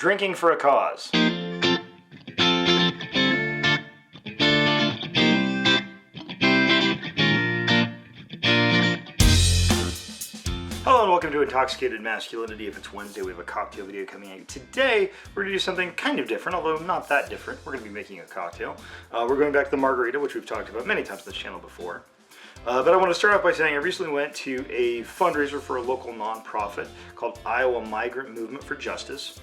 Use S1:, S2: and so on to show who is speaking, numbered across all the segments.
S1: Drinking for a cause. Hello and welcome to Intoxicated Masculinity. If it's Wednesday, we have a cocktail video coming out. Today, we're going to do something kind of different, although not that different. We're going to be making a cocktail. We're going back to the margarita, which we've talked about many times on this channel before. But I want to start off by saying I recently went to a fundraiser for a local nonprofit called Iowa Migrant Movement for Justice.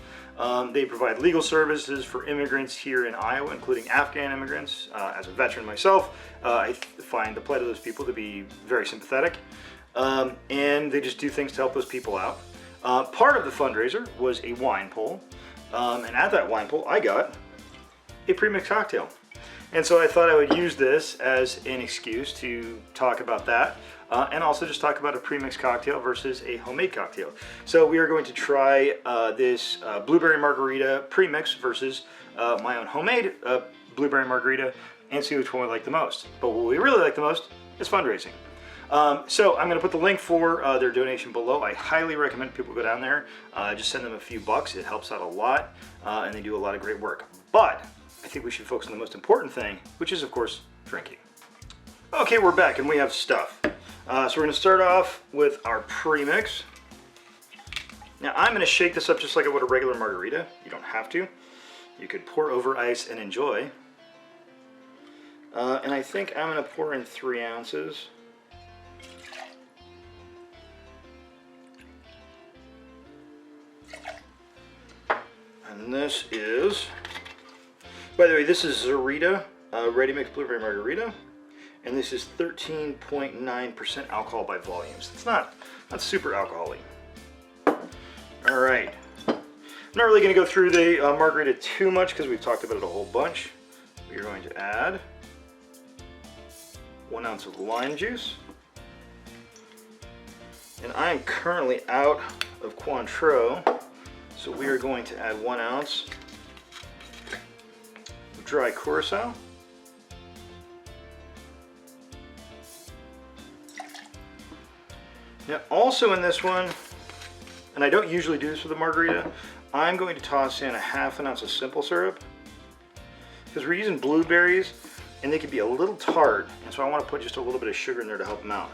S1: They provide legal services for immigrants here in Iowa, including Afghan immigrants. As a veteran myself, I find the plight of those people to be very sympathetic. And they just do things to help those people out. Part of the fundraiser was a wine pull, and at that wine pull I got a pre-mixed cocktail. And so I thought I would use this as an excuse to talk about that, and also just talk about a pre-mixed cocktail versus a homemade cocktail. So we are going to try this Blueberry Margarita pre-mix versus my own homemade Blueberry Margarita and see which one we like the most. But what we really like the most is fundraising. So I'm going to put the link for their donation below. I highly recommend people go down there. Just send them a few bucks. It helps out a lot, and they do a lot of great work. But I think we should focus on the most important thing, which is, of course, drinking. Okay, we're back, and we have stuff. So we're going to start off with our premix. Now, I'm going to shake this up just like I would a regular margarita. You don't have to. You could pour over ice and enjoy. And I think I'm going to pour in 3 ounces. And this is, by the way, this is Zarita Ready Mix Blueberry Margarita, and this is 13.9% alcohol by volume. So it's not super alcoholic. All right, I'm not really going to go through the margarita too much because we've talked about it a whole bunch. We're going to add 1 ounce of lime juice, and I am currently out of Cointreau. So we are going to add 1 ounce of dry curacao. Now also in this one, and I don't usually do this with a margarita, I'm going to toss in a ½ ounce of simple syrup because we're using blueberries and they can be a little tart, and so I want to put just a little bit of sugar in there to help them out.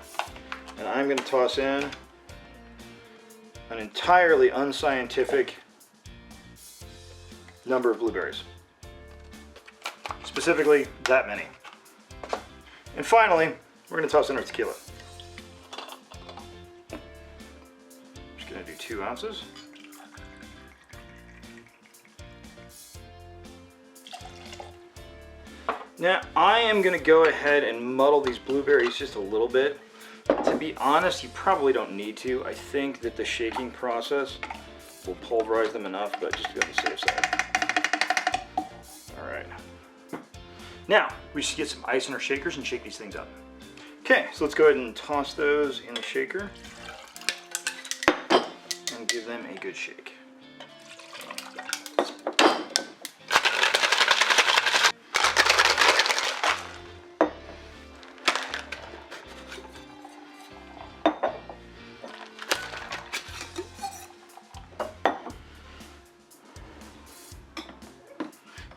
S1: And I'm going to toss in an entirely unscientific number of blueberries. Specifically, that many. And finally, we're going to toss in our tequila. Just going to do 2 ounces. Now, I am going to go ahead and muddle these blueberries just a little bit. To be honest, you probably don't need to. I think that the shaking process will pulverize them enough, but just to be on the safe side. All right. Now, we should get some ice in our shakers and shake these things up. Okay, so let's go ahead and toss those in the shaker and give them a good shake.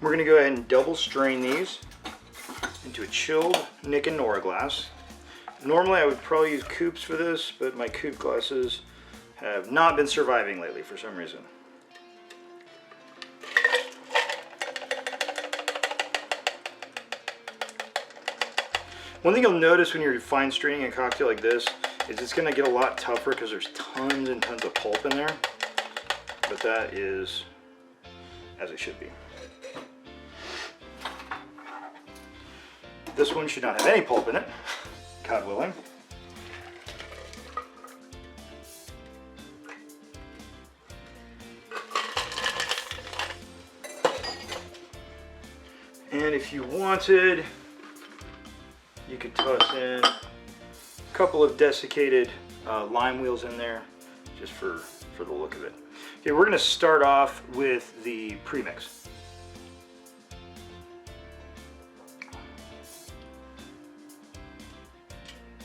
S1: We're going to go ahead and double strain these into a chilled Nick and Nora glass. Normally I would probably use coupes for this, but my coupe glasses have not been surviving lately for some reason. One thing you'll notice when you're fine straining a cocktail like this is it's going to get a lot tougher because there's tons and tons of pulp in there, but that is as it should be. This one should not have any pulp in it, God willing. And if you wanted, you could toss in a couple of desiccated lime wheels in there, just for the look of it. Okay, we're going to start off with the premix.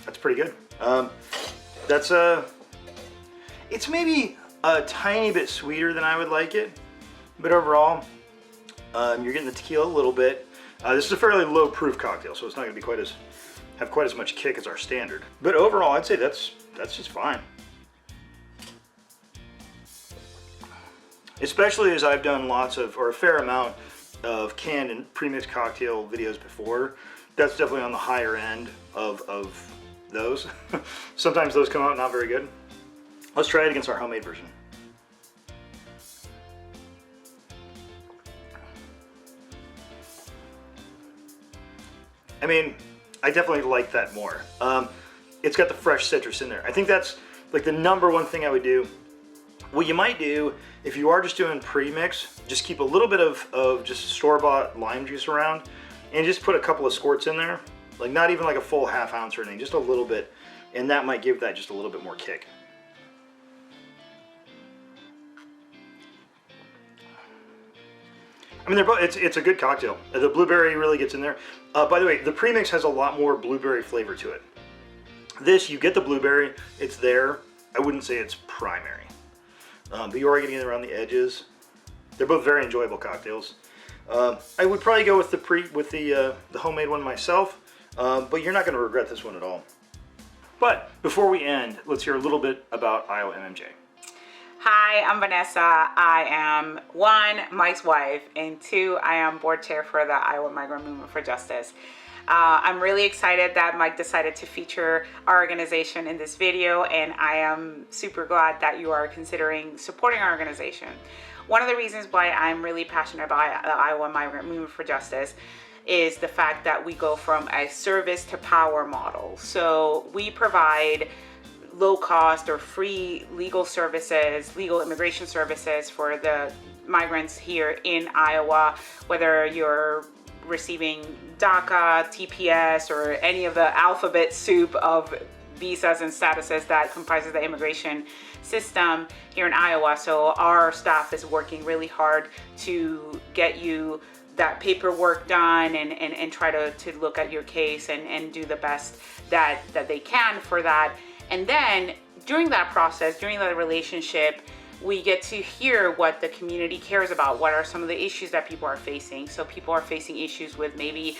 S1: That's pretty good. It's maybe a tiny bit sweeter than I would like it, But overall, you're getting the tequila a little bit. This is a fairly low proof cocktail, so it's not going to be have quite as much kick as our standard. But overall, I'd say that's just fine. Especially as I've done a fair amount of canned and premixed cocktail videos before. That's definitely on the higher end of those. Sometimes those come out not very good. Let's try it against our homemade version. I mean, I definitely like that more. It's got the fresh citrus in there. I think that's like the number one thing I would do. What you might do, if you are just doing pre-mix, just keep a little bit of just store-bought lime juice around and just put a couple of squirts in there. Like not even like a full half ounce or anything, just a little bit. And that might give that just a little bit more kick. I mean, it's a good cocktail. The blueberry really gets in there. By the way, the premix has a lot more blueberry flavor to it. This, you get the blueberry, it's there. I wouldn't say it's primary, but you are getting it around the edges. They're both very enjoyable cocktails. I would probably go with the homemade one myself, but you're not going to regret this one at all. But before we end, let's hear a little bit about Iowa MMJ.
S2: Hi, I'm Vanessa. I am 1, Mike's wife, and 2, I am board chair for the Iowa Migrant Movement for Justice. I'm really excited that Mike decided to feature our organization in this video, and I am super glad that you are considering supporting our organization. One of the reasons why I'm really passionate about the Iowa Migrant Movement for Justice is the fact that we go from a service to power model. So we provide low cost or free legal services, legal immigration services for the migrants here in Iowa, whether you're receiving DACA, TPS, or any of the alphabet soup of visas and statuses that comprises the immigration system here in Iowa. So our staff is working really hard to get you that paperwork done and try to look at your case and do the best that they can for that. And then during that process, during that relationship, we get to hear what the community cares about. What are some of the issues that people are facing? So people are facing issues with maybe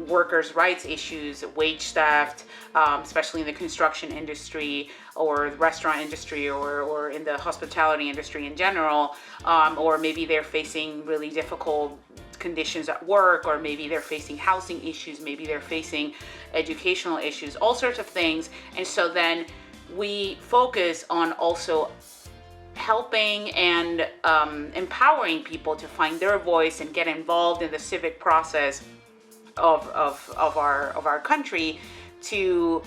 S2: workers' rights issues, wage theft, especially in the construction industry or the restaurant industry or in the hospitality industry in general, or maybe they're facing really difficult conditions at work, or maybe they're facing housing issues, maybe they're facing educational issues, all sorts of things. And so then we focus on also helping and empowering people to find their voice and get involved in the civic process of our country to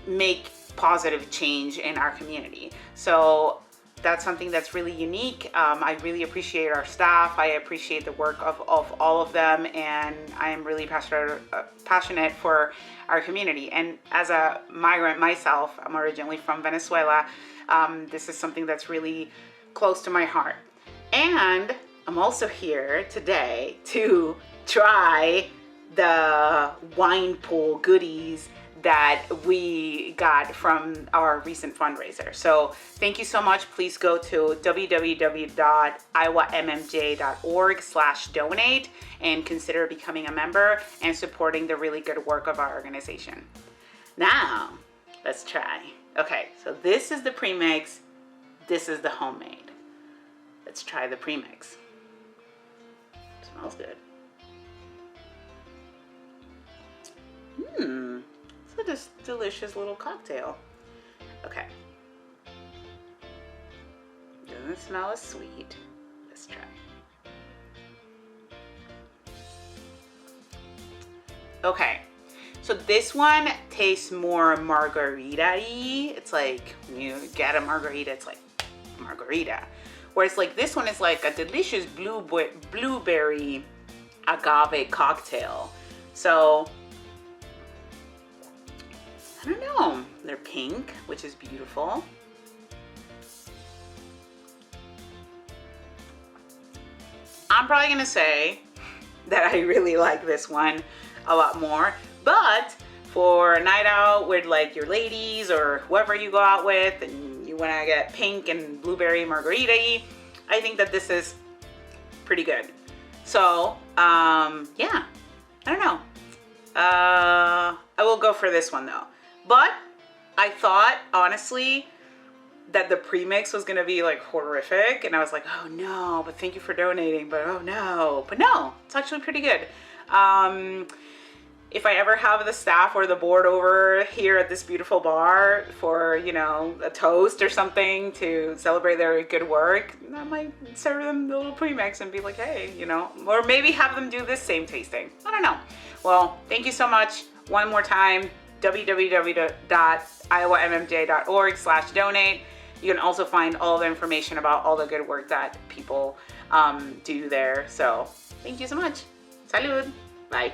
S2: make positive change in our community. So that's something that's really unique. I really appreciate our staff. I appreciate the work of all of them, and I am really passionate for our community. And as a migrant myself, I'm originally from Venezuela. This is something that's really close to my heart. And I'm also here today to try the wine pool goodies that we got from our recent fundraiser. So thank you so much. Please go to www.iowammj.org/donate and consider becoming a member and supporting the really good work of our organization. Now, let's try. Okay, so this is the premix. This is the homemade. Let's try the premix. Smells good. It's a delicious little cocktail. Okay. Doesn't smell as sweet. Let's try. Okay. So this one tastes more margarita-y. It's like when you get a margarita, it's like margarita. Whereas like this one is like a delicious blueberry agave cocktail. So I don't know, they're pink, which is beautiful. I'm probably gonna say that I really like this one a lot more, but for a night out with like your ladies or whoever you go out with and you wanna get pink and blueberry margarita-y, I think that this is pretty good. So, yeah, I don't know. I will go for this one though. But I thought, honestly, that the premix was gonna be like horrific, and I was like, oh no, but thank you for donating, but oh no. But no, it's actually pretty good. If I ever have the staff or the board over here at this beautiful bar for, you know, a toast or something to celebrate their good work, I might serve them the little premix and be like, hey, you know, or maybe have them do this same tasting. I don't know. Well, thank you so much. One more time, www.iowammj.org/donate. You can also find all the information about all the good work that people do there. So thank you so much. Salud. Bye.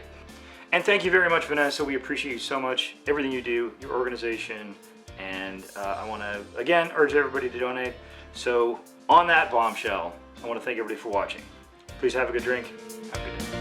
S1: And thank you very much, Vanessa. We appreciate you so much, everything you do, your organization, and I want to, again, urge everybody to donate. So on that bombshell, I want to thank everybody for watching. Please have a good drink. Have a good day.